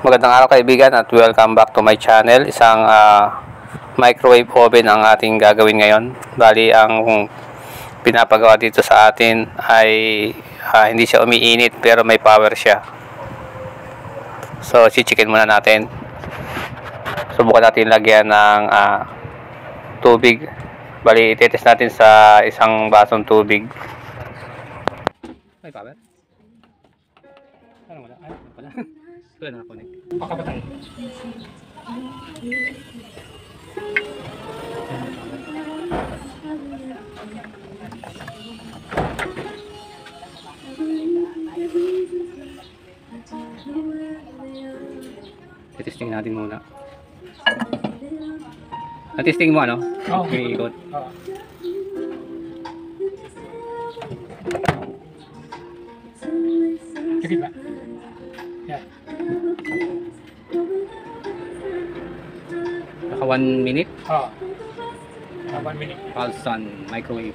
Magandang araw kaibigan at welcome back to my channel. Isang microwave oven ang ating gagawin ngayon. Bali ang pinapagawa dito sa atin ay hindi siya umiinit pero may power siya. So chichikin muna natin. Subukan natin lagyan ng tubig. Bali itetest natin sa isang basong tubig. May power? Ano wala? Ay, wala. Wala na connect. Pakapatay. Testing natin muna. Na-testing mo ano? Oo. May ikot. Oo. Sige ba? Yan. Naka 1 minute. Oo. 1 minute. Pulse on microwave.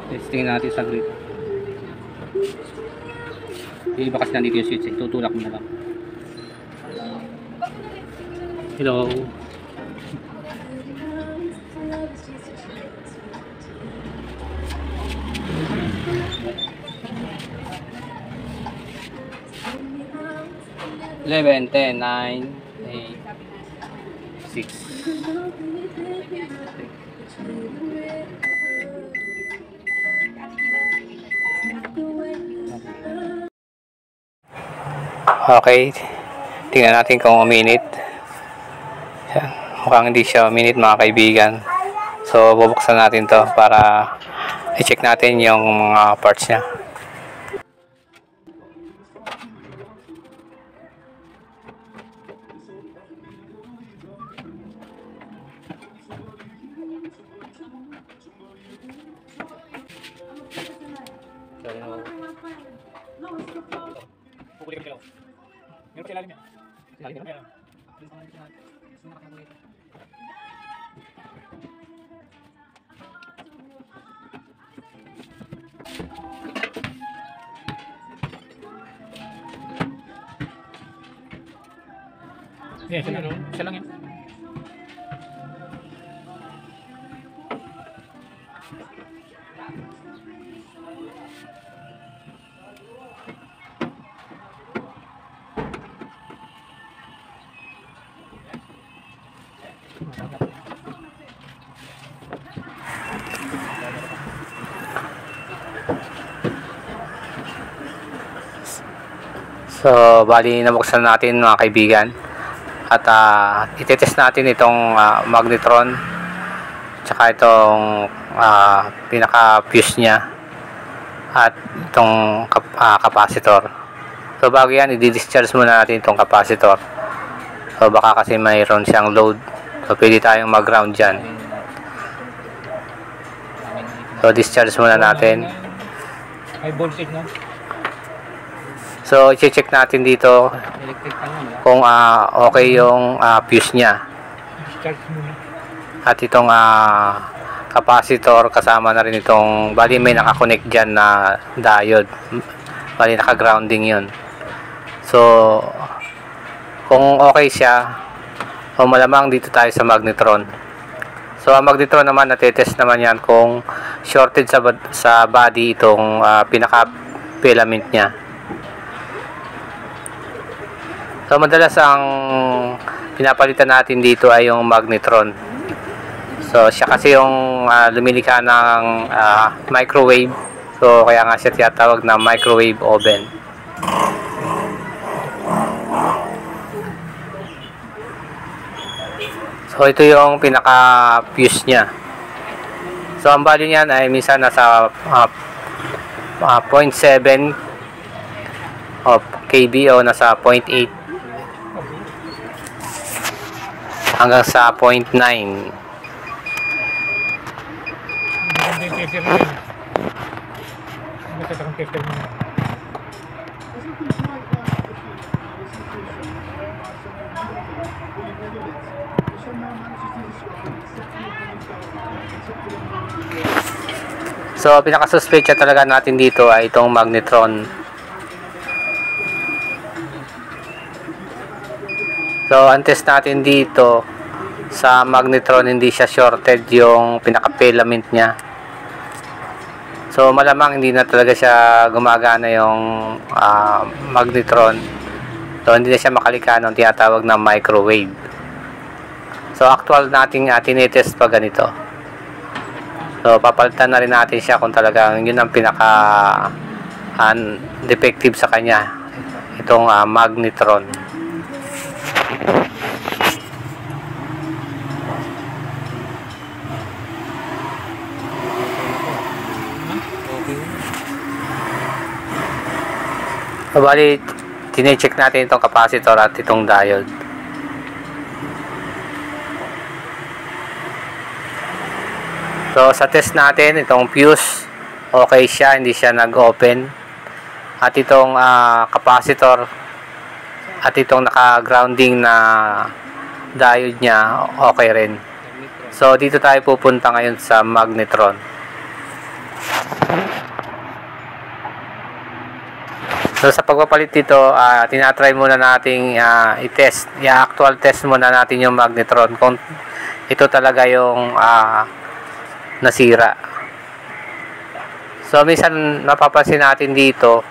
Testing natin sa grid. Yung iba kasi nandito yung switch, tutulak mo na lang. Hello. Eleven, 10, 9, 8, 6. Okay, tingnan natin kung uminit. Yan. Mukhang hindi siya uminit mga kaibigan. So bubuksan natin to para i-check natin yung mga parts niya. Kukulik ang kilaw. Meron sa ilalim yan. Ilalim Meron. Yan, siya lang yan. So, bali nabuksan natin mga kaibigan. At itetest natin itong magnetron tsaka itong pinaka-fuse niya at itong capacitor. So, bago yan, i-discharge muna natin itong capacitor. So, baka kasi mayroon siyang load. So, pwede tayong mag-ground dyan. So, discharge muna natin. High voltage na. So, i-check natin dito Electric pa naman. kung okay yung fuse niya. Discharge muna. At itong capacitor kasama na rin itong, bali may nakakonect dyan na diode. Bali naka-grounding yun. So, kung okay siya, o malamang dito tayo sa magnetron. So, ang magnetron naman, natetest naman yan kung shorted sa body itong pinaka-filament niya. So, madalas ang pinapalitan natin dito ay yung magnetron. So, siya kasi yung lumilikha ng microwave. So, kaya nga siya tinatawag na microwave oven. So, ito yung pinaka-fuse niya. So, ang value niyan ay minsan nasa 0.7 of kV o nasa 0.8 hanggang sa 0.9. Hindi tester na rin. Hindi akong tester muna. So, pinaka-suspecha talaga natin dito ay itong magnetron. So, ang test natin dito sa magnetron, hindi siya shorted yung pinaka-filament niya. So, malamang hindi na talaga siya gumagana yung magnetron. So, hindi na siya makalika ng tinatawag na microwave. So, actual nating tinetest pa ganito. So, papalitan na rin natin siya kung talagang yun ang pinaka defective sa kanya. Itong magnetron. So, bali, tine-check natin itong capacitor at itong diode. So, sa test natin, itong fuse, okay siya, hindi siya nag-open. At itong capacitor, at itong naka-grounding na diode niya, okay rin. So, dito tayo pupunta ngayon sa magnetron. So, sa pagpapalit dito, tinatry muna nating i-test. I-actual test muna natin yung magnetron kung ito talaga yung nasira. So, minsan napapansin natin dito,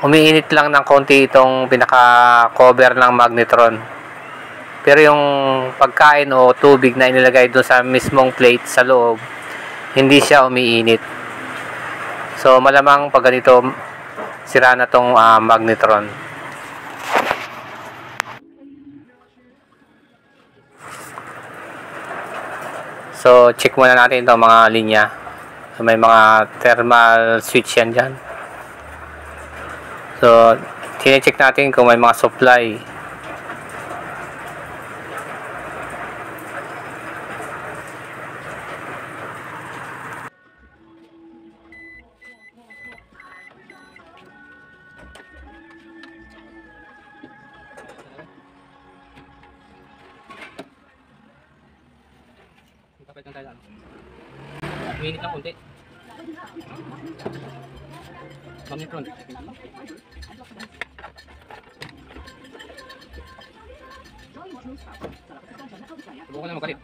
umiinit lang ng konti itong pinaka-cover ng magnetron. Pero yung pagkain o tubig na inilagay doon sa mismong plate sa loob, hindi siya umiinit. So, malamang pag ganito, sira na tong magnetron. So, check muna natin itong mga linya. So, may mga thermal switch yan dyan. So, tine-check natin kung may mga supply. Kapit lang tayo lang. Minit lang konti. Magnetron. Subukan na magkalit.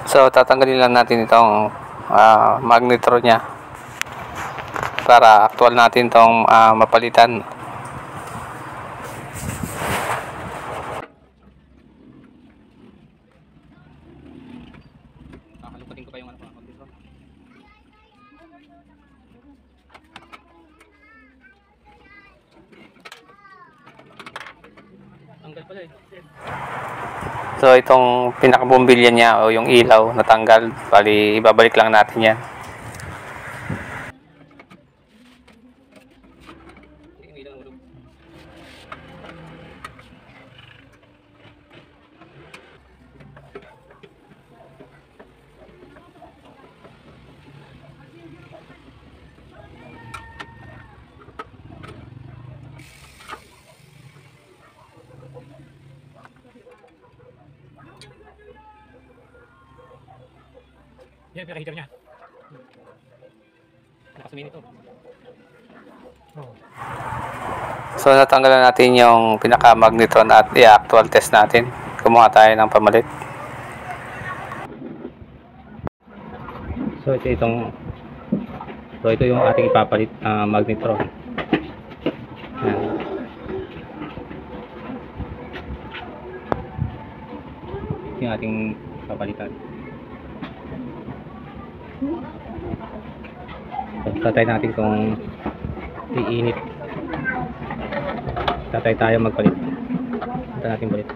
So, tatanggalin lang natin itong magnetron niya para actual natin itong mapalitan. Kakalupatin ko pa yung magnetron. Tanggal pala eh. So, itong pinakabumbilya niya o yung ilaw natanggal. Bali, ibabalik lang natin yan. Yan, pinaka-heater niya. Nakasumin ito. Oh. So, natanggalan natin yung pinaka-magnetron at i-actual test natin. Kumuha tayo ng pamalit. So, ito yung ating ipapalit magnetron. Yan. Yung ating papalitan. So, tatay natin kung iinit. Tatay tayo magpalit. Tatay natin palit.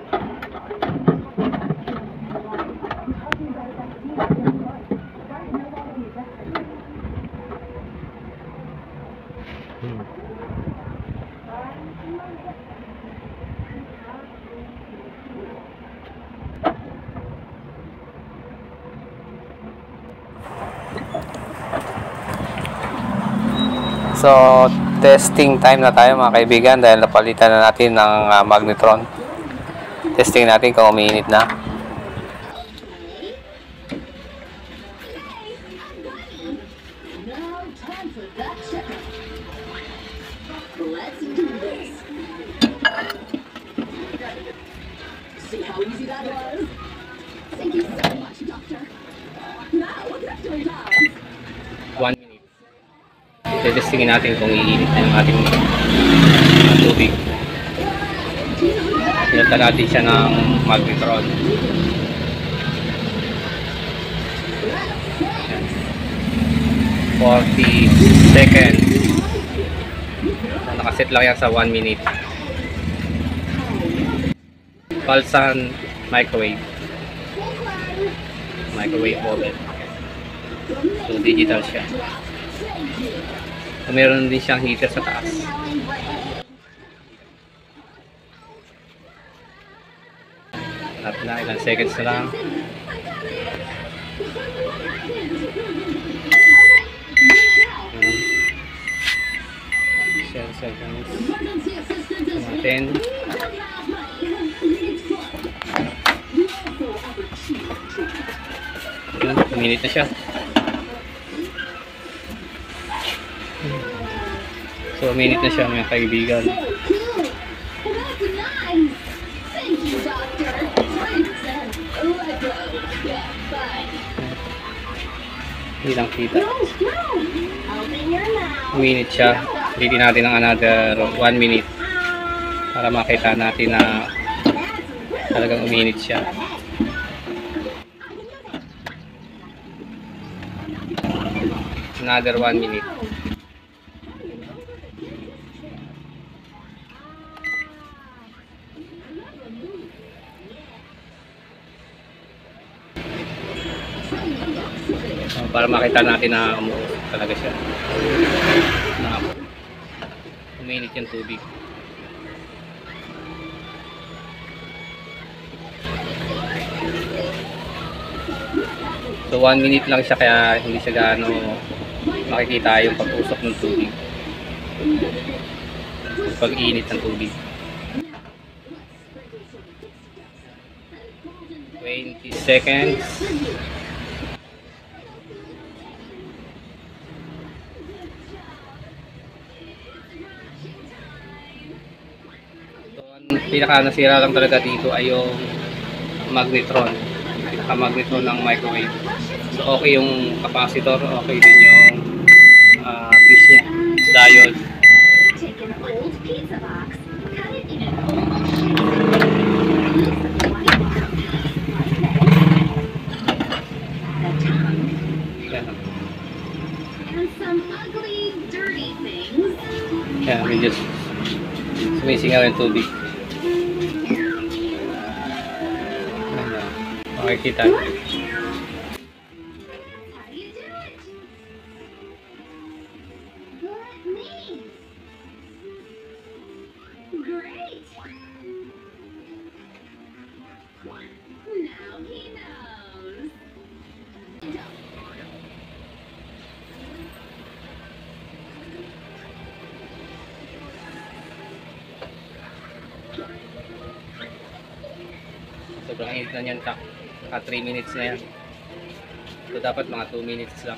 So, testing time na tayo mga kaibigan dahil napalitan na natin ng magnetron. Testing natin kung umiinit na. Let's do this. See how easy that was? Thank you so much, Doctor. Now, let's do it out. 1 minute. Testingin natin kung iinit na yung ating tubig. Pinagtan natin siya ng magnetron. Ayan. 40 seconds. So, nakaset lang yan sa 1 minute. Pulsan microwave oven. So digital siya. So, meron din siyang heater sa taas. At na ilang seconds na lang. 10 seconds. 10. Yun, minute na siya. So, minute na siya mga kaibigan. Hindi lang kita. Minute siya. Ulitin natin ng another 1 minute para makita natin na talagang uminit siya. Another 1 minute. Para makita natin na umuusok talaga siya. Na uminit yung tubig. So 1 minute lang siya kaya hindi siya gaano makikita yung pag-usok ng tubig. Pag-init ng tubig. 20 seconds. So, ang pinaka nasira lang talaga dito ay yung magnetron. Magnetron ng microwave. So okay yung capacitor, okay din yung fuse niya, diode. Take an old pizza box, cut it in Yan. and some ugly, dirty things. Yan, we just sumisingaw yung tubig. Okay, kita. How do you do it? Let me. Great. Now he knows. Sobrang init na yan, 3 minutes na yan. So dapat mga 2 minutes lang.